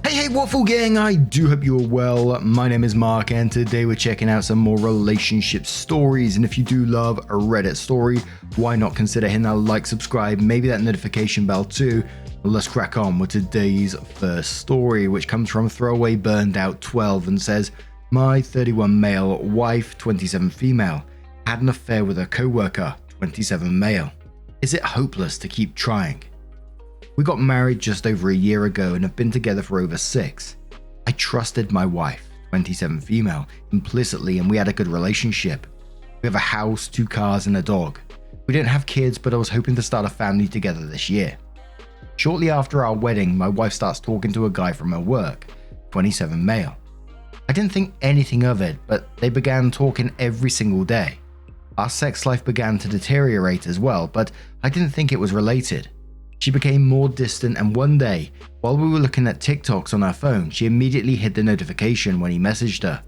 Hey, Waffle Gang, I do hope you're well. My name is Mark, and today we're checking out some more relationship stories. And if you do love a Reddit story, why not consider hitting that like, subscribe, maybe that notification bell too. Let's crack on with today's first story, which comes from Throwaway Burned Out 12 and says, my 31 male wife, 27 female, had an affair with her co-worker, 27 male. Is it hopeless to keep trying? We got married just over a year ago and have been together for over 6. I trusted my wife, 27 female, implicitly, and we had a good relationship. We have a house, 2 cars and a dog. We don't have kids, but I was hoping to start a family together this year. Shortly after our wedding, my wife starts talking to a guy from her work, 27 male. I didn't think anything of it, but they began talking every single day. Our sex life began to deteriorate as well, but I didn't think it was related. She became more distant, and one day, while we were looking at TikToks on our phone, she immediately hid the notification when he messaged her.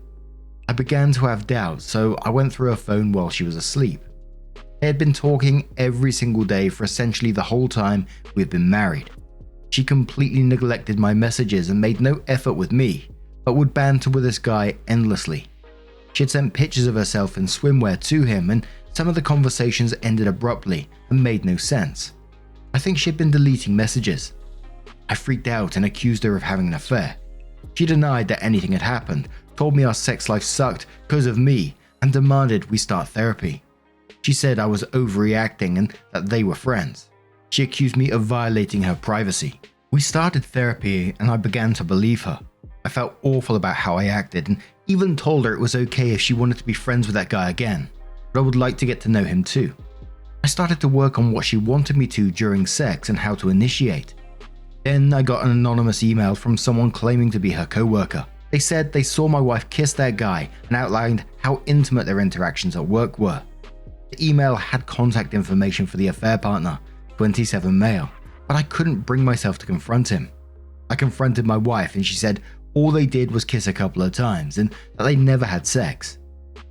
I began to have doubts, so I went through her phone while she was asleep. They had been talking every single day for essentially the whole time we had been married. She completely neglected my messages and made no effort with me, but would banter with this guy endlessly. She had sent pictures of herself in swimwear to him, and some of the conversations ended abruptly and made no sense. I think she had been deleting messages. I freaked out and accused her of having an affair. She denied that anything had happened, told me our sex life sucked because of me, and demanded we start therapy. She said I was overreacting and that they were friends. She accused me of violating her privacy. We started therapy and I began to believe her. I felt awful about how I acted and even told her it was okay if she wanted to be friends with that guy again, but I would like to get to know him too. I started to work on what she wanted me to during sex and how to initiate. Then I got an anonymous email from someone claiming to be her co-worker. They said they saw my wife kiss that guy and outlined how intimate their interactions at work were. The email had contact information for the affair partner, 27 male, but I couldn't bring myself to confront him. I confronted my wife and she said all they did was kiss a couple of times and that they never had sex.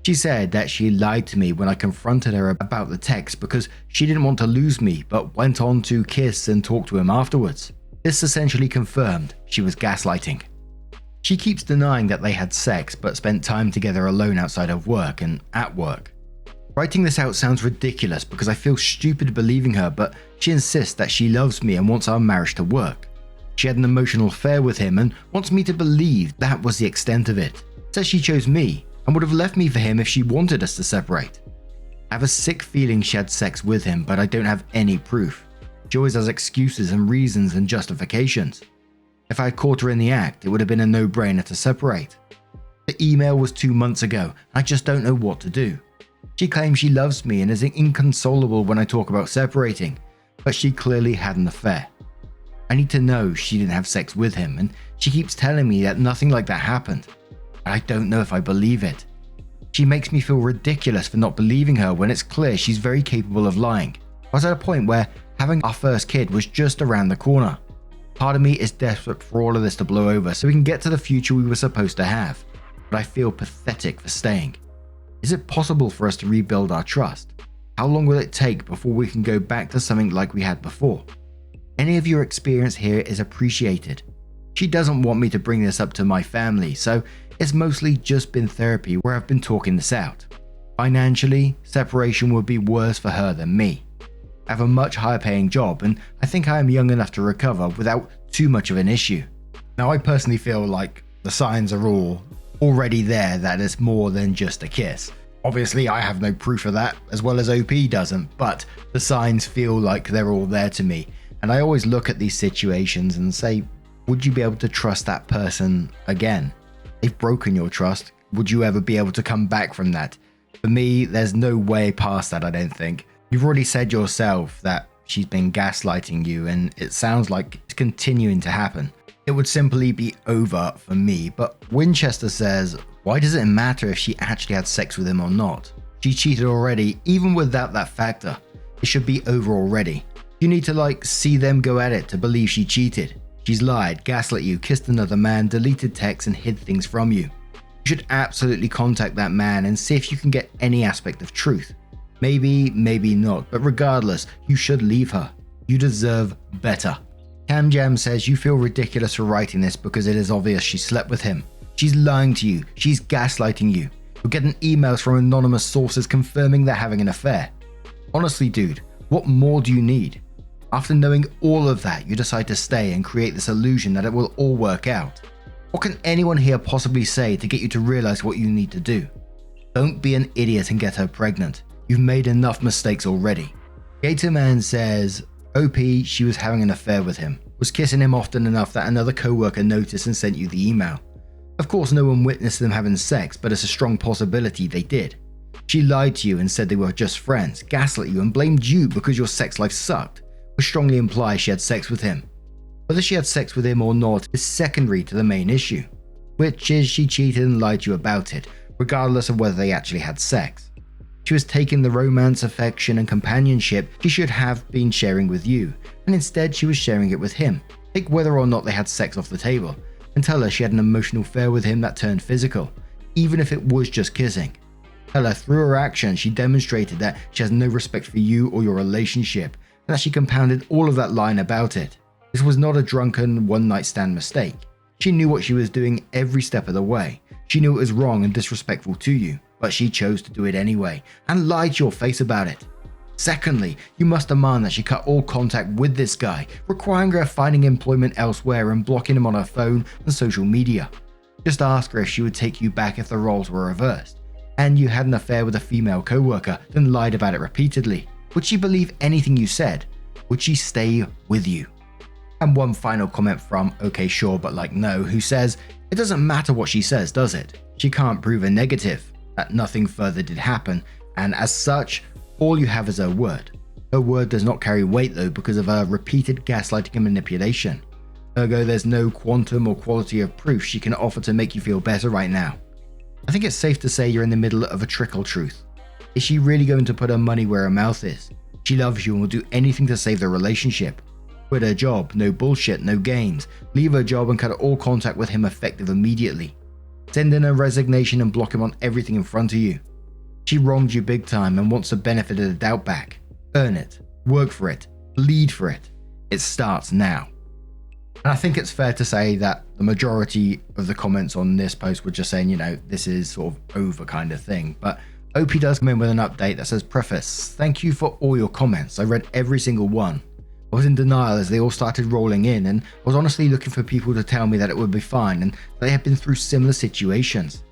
She said that she lied to me when I confronted her about the text because she didn't want to lose me, but went on to kiss and talk to him afterwards. This essentially confirmed she was gaslighting. She keeps denying that they had sex but spent time together alone outside of work and at work. Writing this out sounds ridiculous because I feel stupid believing her, but she insists that she loves me and wants our marriage to work. She had an emotional affair with him and wants me to believe that was the extent of it. Says she chose me and would have left me for him if she wanted us to separate. I have a sick feeling she had sex with him, but I don't have any proof. She always has excuses and reasons and justifications. If I had caught her in the act, it would have been a no-brainer to separate. The email was 2 months ago. I just don't know what to do. She claims she loves me and is inconsolable when I talk about separating, but she clearly had an affair. I need to know she didn't have sex with him, and she keeps telling me that nothing like that happened. I don't know if I believe it. She makes me feel ridiculous for not believing her when it's clear she's very capable of lying. I was at a point where having our first kid was just around the corner. Part of me is desperate for all of this to blow over so we can get to the future we were supposed to have, but I feel pathetic for staying. Is it possible for us to rebuild our trust? How long will it take before we can go back to something like we had before? Any of your experience here is appreciated. She doesn't want me to bring this up to my family, so it's mostly just been therapy where I've been talking this out. Financially, separation would be worse for her than me. I have a much higher paying job and I think I am young enough to recover without too much of an issue. Now I personally feel like the signs are all already there that it's more than just a kiss. Obviously I have no proof of that, as well as OP doesn't, but the signs feel like they're all there to me. And I always look at these situations and say, would you be able to trust that person again? They've broken your trust. Would you ever be able to come back from that? For me, there's no way past that, I don't think. You've already said yourself that she's been gaslighting you, and it sounds like it's continuing to happen. It would simply be over for me, but Winchester says, why does it matter if she actually had sex with him or not? She cheated already, even without that factor. It should be over already. You need to see them go at it to believe she cheated. She's lied, gaslit you, kissed another man, deleted texts and hid things from you. You should absolutely contact that man and see if you can get any aspect of truth. Maybe, maybe not, but regardless, you should leave her. You deserve better. Cam Jam says you feel ridiculous for writing this because it is obvious she slept with him. She's lying to you. She's gaslighting you. You're getting emails from anonymous sources confirming they're having an affair. Honestly, dude, what more do you need? After knowing all of that, you decide to stay and create this illusion that it will all work out. What can anyone here possibly say to get you to realize what you need to do? Don't be an idiot and get her pregnant. You've made enough mistakes already. Gatorman says, OP, she was having an affair with him. Was kissing him often enough that another co-worker noticed and sent you the email. Of course, no one witnessed them having sex, but it's a strong possibility they did. She lied to you and said they were just friends, gaslit you and blamed you because your sex life sucked, which strongly implies she had sex with him. Whether she had sex with him or not is secondary to the main issue, which is she cheated and lied to you about it, regardless of whether they actually had sex. She was taking the romance, affection and companionship she should have been sharing with you, and instead she was sharing it with him. Take whether or not they had sex off the table, and tell her she had an emotional affair with him that turned physical, even if it was just kissing. Tell her through her actions she demonstrated that she has no respect for you or your relationship, and that she compounded all of that lying about it. This was not a drunken one-night stand mistake. She knew what she was doing every step of the way. She knew it was wrong and disrespectful to you, but she chose to do it anyway, and lied to your face about it. Secondly, you must demand that she cut all contact with this guy, requiring her finding employment elsewhere and blocking him on her phone and social media. Just ask her if she would take you back if the roles were reversed, and you had an affair with a female co-worker, then lied about it repeatedly. Would she believe anything you said? Would she stay with you? And one final comment from Okay Sure But Like No, who says, it doesn't matter what she says, does it? She can't prove a negative, that nothing further did happen, and as such, all you have is her word. Her word does not carry weight though because of her repeated gaslighting and manipulation. Ergo, there's no quantum or quality of proof she can offer to make you feel better right now. I think it's safe to say you're in the middle of a trickle truth. Is she really going to put her money where her mouth is? She loves you and will do anything to save the relationship. Quit her job, no bullshit, no games. Leave her job and cut all contact with him effective immediately. Send in a resignation and block him on everything in front of you. She wronged you big time and wants the benefit of the doubt back. Earn it, work for it, bleed for it. It starts now. And I think it's fair to say that the majority of the comments on this post were just saying, this is sort of over kind of thing. But OP does come in with an update that says, preface, thank you for all your comments. I read every single one. I was in denial as they all started rolling in, and I was honestly looking for people to tell me that it would be fine and they had been through similar situations.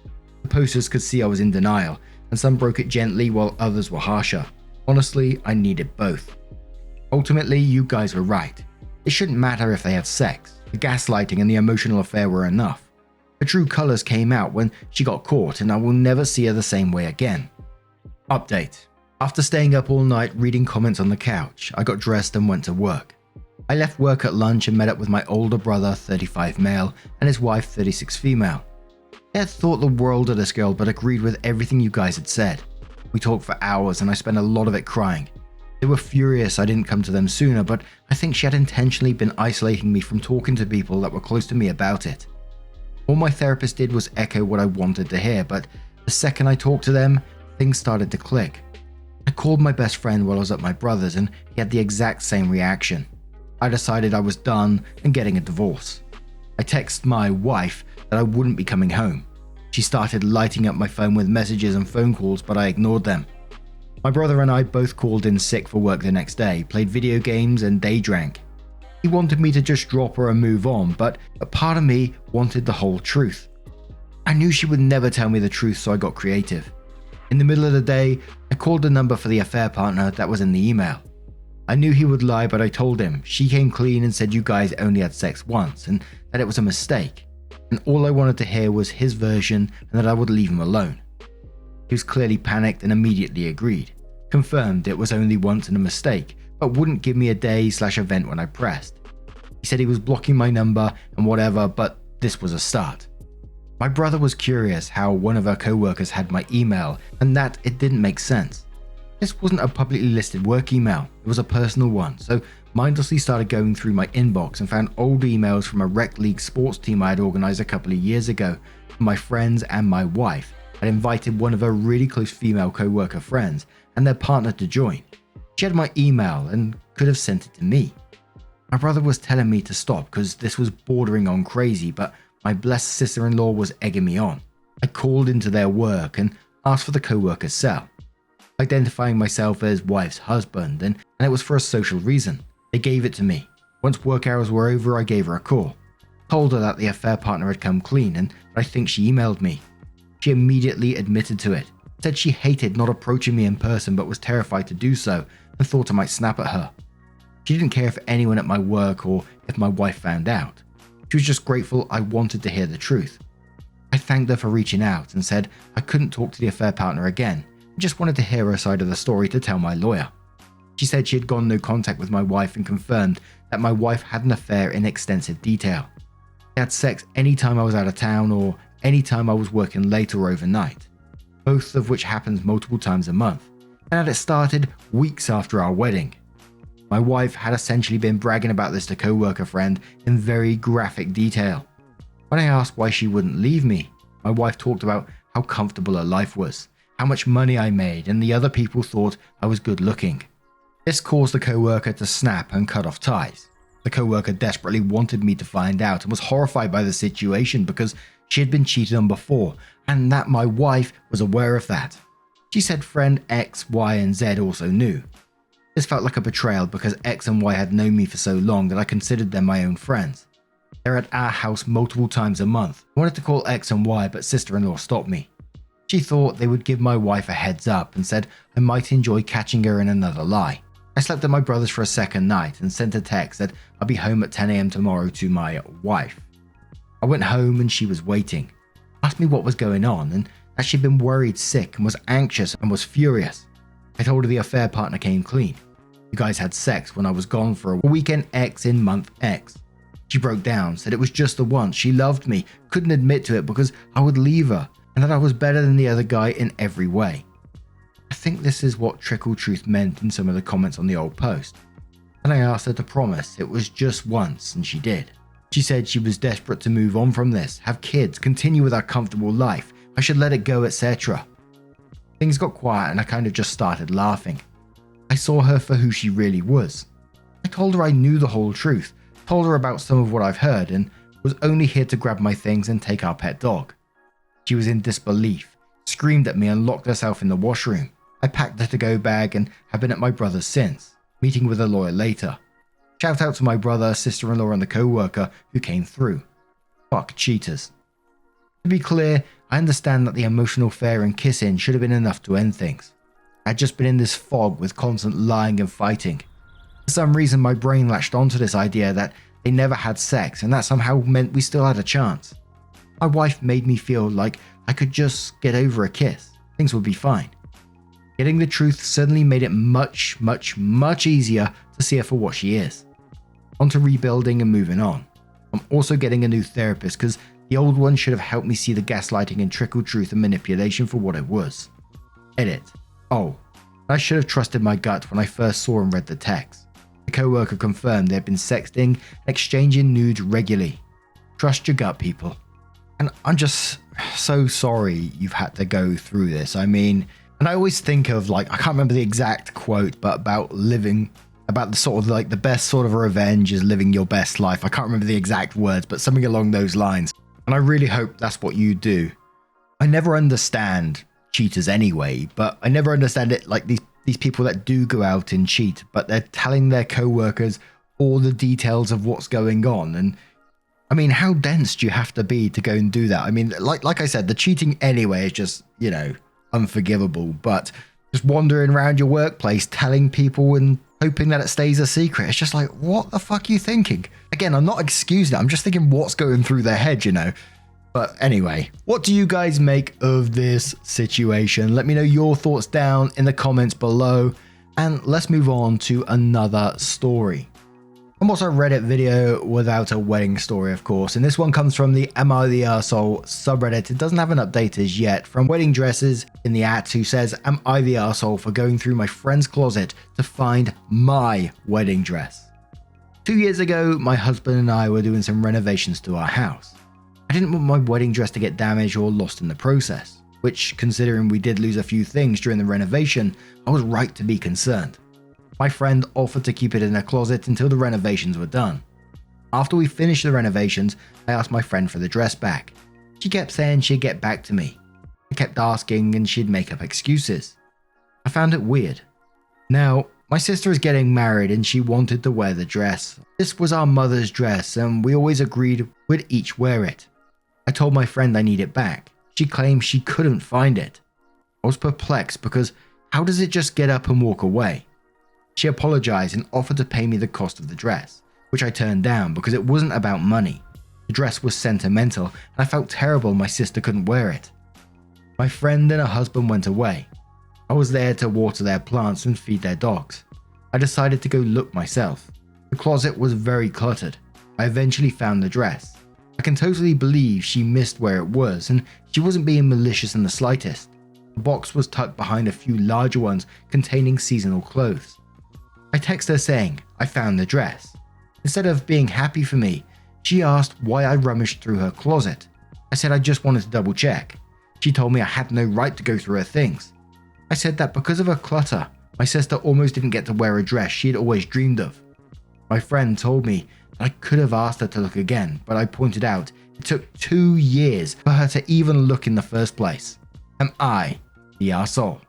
The posters could see I was in denial, and some broke it gently while others were harsher. Honestly, I needed both. Ultimately, you guys were right. It shouldn't matter if they had sex. The gaslighting and the emotional affair were enough. Her true colors came out when she got caught, and I will never see her the same way again. Update. After staying up all night reading comments on the couch, I got dressed and went to work. I left work at lunch and met up with my older brother, 35 male, and his wife, 36 female. I had thought the world of this girl but agreed with everything you guys had said. We talked for hours and I spent a lot of it crying. They were furious I didn't come to them sooner, but I think she had intentionally been isolating me from talking to people that were close to me about it. All my therapist did was echo what I wanted to hear, but the second I talked to them, things started to click. I called my best friend while I was at my brother's and he had the exact same reaction. I decided I was done and getting a divorce. I texted my wife that I wouldn't be coming home. She started lighting up my phone with messages and phone calls, but I ignored them. My brother and I both called in sick for work the next day, played video games and day drank. He wanted me to just drop her and move on, but a part of me wanted the whole truth. I knew she would never tell me the truth, so I got creative. In the middle of the day, I called the number for the affair partner that was in the email. I knew he would lie, but I told him. She came clean and said you guys only had sex once and that it was a mistake. And all I wanted to hear was his version and that I would leave him alone. He was clearly panicked and immediately agreed. Confirmed it was only once and a mistake, but wouldn't give me a day/event when I pressed. He said he was blocking my number and whatever, but this was a start. My brother was curious how one of her co-workers had my email and that it didn't make sense. This wasn't a publicly listed work email, it was a personal one, so mindlessly started going through my inbox and found old emails from a rec league sports team I had organized a couple of years ago. My friends and my wife had invited one of her really close female co-worker friends and their partner to join. She had my email and could have sent it to me. My brother was telling me to stop because this was bordering on crazy, but my blessed sister-in-law was egging me on. I called into their work and asked for the co-worker's cell, identifying myself as wife's husband, and it was for a social reason. They gave it to me. Once work hours were over, I gave her a call. Told her that the affair partner had come clean, and I think she emailed me. She immediately admitted to it. Said she hated not approaching me in person but was terrified to do so and thought I might snap at her. She didn't care for anyone at my work or if my wife found out. She was just grateful I wanted to hear the truth. I thanked her for reaching out and said I couldn't talk to the affair partner again. I just wanted to hear her side of the story to tell my lawyer. She said she had gone no contact with my wife and confirmed that my wife had an affair in extensive detail. They had sex anytime I was out of town or anytime I was working late or overnight, both of which happens multiple times a month, and that it started weeks after our wedding. My wife had essentially been bragging about this to co-worker friend in very graphic detail. When I asked why she wouldn't leave me, my wife talked about how comfortable her life was, how much money I made, and the other people thought I was good looking. This caused the co-worker to snap and cut off ties. The co-worker desperately wanted me to find out and was horrified by the situation because she had been cheated on before and that my wife was aware of that. She said friend X, Y, and Z also knew. This felt like a betrayal because X and Y had known me for so long that I considered them my own friends. They're at our house multiple times a month. I wanted to call X and Y, but sister-in-law stopped me. She thought they would give my wife a heads up and said I might enjoy catching her in another lie. I slept at my brother's for a second night and sent a text that I'll be home at 10 AM tomorrow to my wife. I went home and she was waiting. Asked me what was going on and that she'd been worried sick and was anxious and was furious. I told her the affair partner came clean. You guys had sex when I was gone for a weekend X in month X. She broke down, said it was just the once, she loved me, couldn't admit to it because I would leave her, and that I was better than the other guy in every way. I think this is what Trickle Truth meant in some of the comments on the old post. And I asked her to promise it was just once, and she did. She said she was desperate to move on from this, have kids, continue with our comfortable life, I should let it go, etc. Things got quiet and I kind of just started laughing. I saw her for who she really was. I told her I knew the whole truth, told her about some of what I've heard, and was only here to grab my things and take our pet dog. She was in disbelief, screamed at me and locked herself in the washroom. I packed her to-go bag and have been at my brother's since, meeting with a lawyer later. Shout out to my brother, sister-in-law and the co-worker who came through. Fuck cheaters. To be clear, I understand that the emotional affair and kissing should have been enough to end things. I'd just been in this fog with constant lying and fighting. For some reason my brain latched onto this idea that they never had sex and that somehow meant we still had a chance. My wife made me feel like I could just get over a kiss. Things would be fine. Getting the truth suddenly made it much easier to see her for what she is. On to rebuilding and moving on. I'm also getting a new therapist because the old one should have helped me see the gaslighting and trickle truth and manipulation for what it was. Edit. Oh, I should have trusted my gut when I first saw and read the text. The co-worker confirmed they had been sexting and exchanging nudes regularly. Trust your gut, people. And I'm just so sorry you've had to go through this. I mean, and I always think of I can't remember the exact quote, but about the sort of the best sort of revenge is living your best life. I can't remember the exact words, but something along those lines. And I really hope that's what you do. I never understand cheaters anyway, but I never understand it these people that do go out and cheat, but they're telling their co-workers all the details of what's going on. And I mean, how dense do you have to be to go and do that? I mean, like I said, the cheating anyway is just, unforgivable, but just wandering around your workplace telling people and hoping that it stays a secret. It's just like, what the fuck are you thinking? Again, I'm not excusing it. I'm just thinking what's going through their head, But anyway, what do you guys make of this situation? Let me know your thoughts down in the comments below, and let's move on to another story. I'm also a Reddit video without a wedding story, of course, and this one comes from the Am I the Arsehole subreddit. It doesn't have an update as yet, from weddingdressintheatt, who says, am I the arsehole for going through my friend's closet to find my wedding dress? 2 years ago, my husband and I were doing some renovations to our house. I didn't want my wedding dress to get damaged or lost in the process, which, considering we did lose a few things during the renovation, I was right to be concerned. My friend offered to keep it in her closet until the renovations were done. After we finished the renovations, I asked my friend for the dress back. She kept saying she'd get back to me. I kept asking and she'd make up excuses. I found it weird. Now, my sister is getting married and she wanted to wear the dress. This was our mother's dress and we always agreed we'd each wear it. I told my friend I need it back. She claimed she couldn't find it. I was perplexed because how does it just get up and walk away? She apologized and offered to pay me the cost of the dress, which I turned down because it wasn't about money. The dress was sentimental and I felt terrible my sister couldn't wear it. My friend and her husband went away. I was there to water their plants and feed their dogs. I decided to go look myself. The closet was very cluttered. I eventually found the dress. I can totally believe she missed where it was and she wasn't being malicious in the slightest. The box was tucked behind a few larger ones containing seasonal clothes. I texted her saying, I found the dress. Instead of being happy for me, she asked why I rummaged through her closet. I said I just wanted to double check. She told me I had no right to go through her things. I said that because of her clutter, my sister almost didn't get to wear a dress she had always dreamed of. My friend told me that I could have asked her to look again, but I pointed out it took 2 years for her to even look in the first place. Am I the arsehole?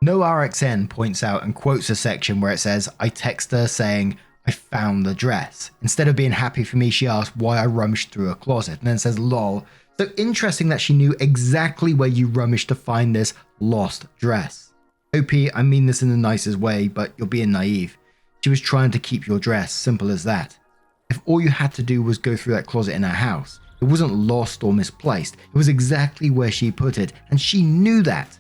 No RXN points out and quotes a section where it says, I text her saying, I found the dress. Instead of being happy for me, she asked why I rummaged through her closet and then says, lol. So interesting that she knew exactly where you rummaged to find this lost dress. OP, I mean this in the nicest way, but you're being naive. She was trying to keep your dress, simple as that. If all you had to do was go through that closet in her house, it wasn't lost or misplaced. It was exactly where she put it, and she knew that.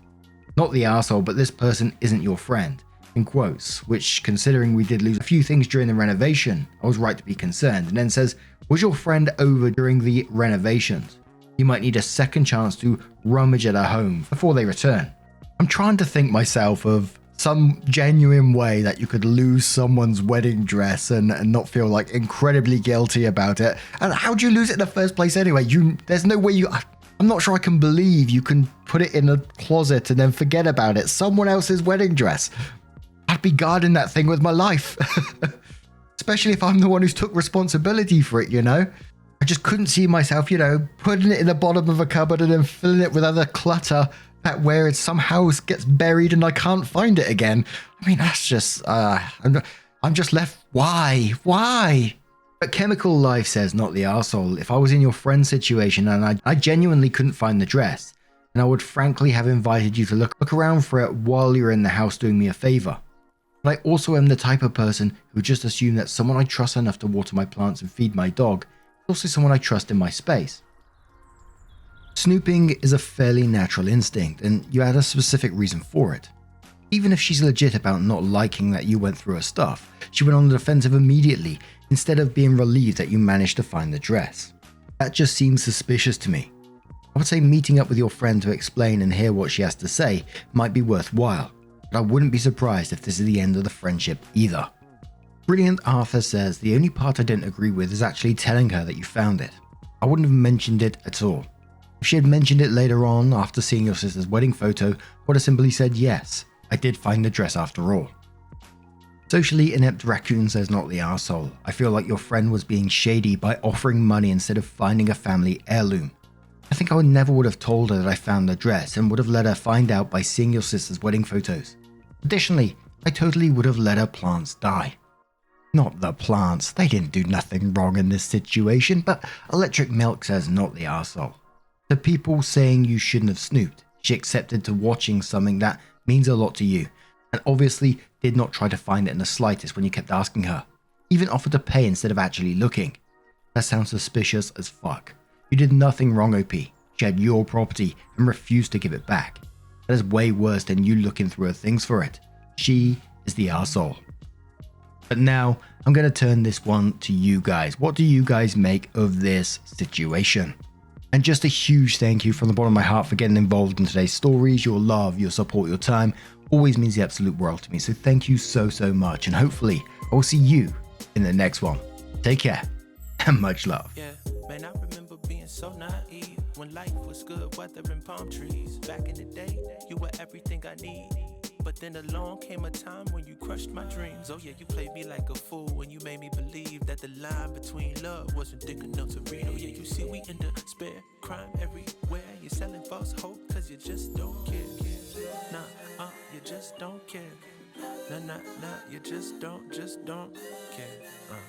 Not the arsehole, but this person isn't your friend. In quotes, which considering we did lose a few things during the renovation, I was right to be concerned, and then says, was your friend over during the renovations? You might need a second chance to rummage at her home before they return. I'm trying to think myself of some genuine way that you could lose someone's wedding dress and not feel like incredibly guilty about it. And how do you lose it in the first place anyway? There's no way I'm not sure I can believe you can put it in a closet and then forget about it. Someone else's wedding dress. I'd be guarding that thing with my life. Especially if I'm the one who's took responsibility for it, you know? I just couldn't see myself, putting it in the bottom of a cupboard and then filling it with other clutter that where it somehow gets buried and I can't find it again. I mean, that's just, I'm just left. Why? But Chemical Life says, not the arsehole. If I was in your friend's situation and I genuinely couldn't find the dress, then I would frankly have invited you to look around for it while you're in the house doing me a favor. But I also am the type of person who would just assume that someone I trust enough to water my plants and feed my dog is also someone I trust in my space. Snooping is a fairly natural instinct, and you had a specific reason for it. Even if she's legit about not liking that you went through her stuff, she went on the defensive immediately instead of being relieved that you managed to find the dress. That just seems suspicious to me. I would say meeting up with your friend to explain and hear what she has to say might be worthwhile, but I wouldn't be surprised if this is the end of the friendship either. Brilliant Arthur says the only part I didn't agree with is actually telling her that you found it. I wouldn't have mentioned it at all. If she had mentioned it later on after seeing your sister's wedding photo, I would have simply said yes, I did find the dress after all. Socially Inept Raccoon says not the arsehole. I feel like your friend was being shady by offering money instead of finding a family heirloom. I think I never would have told her that I found the dress and would have let her find out by seeing your sister's wedding photos. Additionally, I totally would have let her plants die. Not the plants, they didn't do nothing wrong in this situation, but Electric Milk says not the arsehole. The people saying you shouldn't have snooped, she accepted to watching something that means a lot to you, and obviously did not try to find it in the slightest when you kept asking her. Even offered to pay instead of actually looking. That sounds suspicious as fuck. You did nothing wrong, OP. She had your property and refused to give it back. That is way worse than you looking through her things for it. She is the arsehole. But now, I'm going to turn this one to you guys. What do you guys make of this situation? And just a huge thank you from the bottom of my heart for getting involved in today's stories. Your love, your support, your time always means the absolute world to me. So thank you so much. And hopefully, I will see you in the next one. Take care and much love. Yeah, man, I remember being so naive when life was good, weather and palm trees. Back in the day, you were everything I need. But then along came a time when you crushed my dreams. Oh yeah, you played me like a fool when you made me believe that the line between love wasn't thick enough to read. Oh yeah, you see we in despair, crime everywhere. You're selling false hope cause you just don't care. Nah, you just don't care. Nah, you just don't care.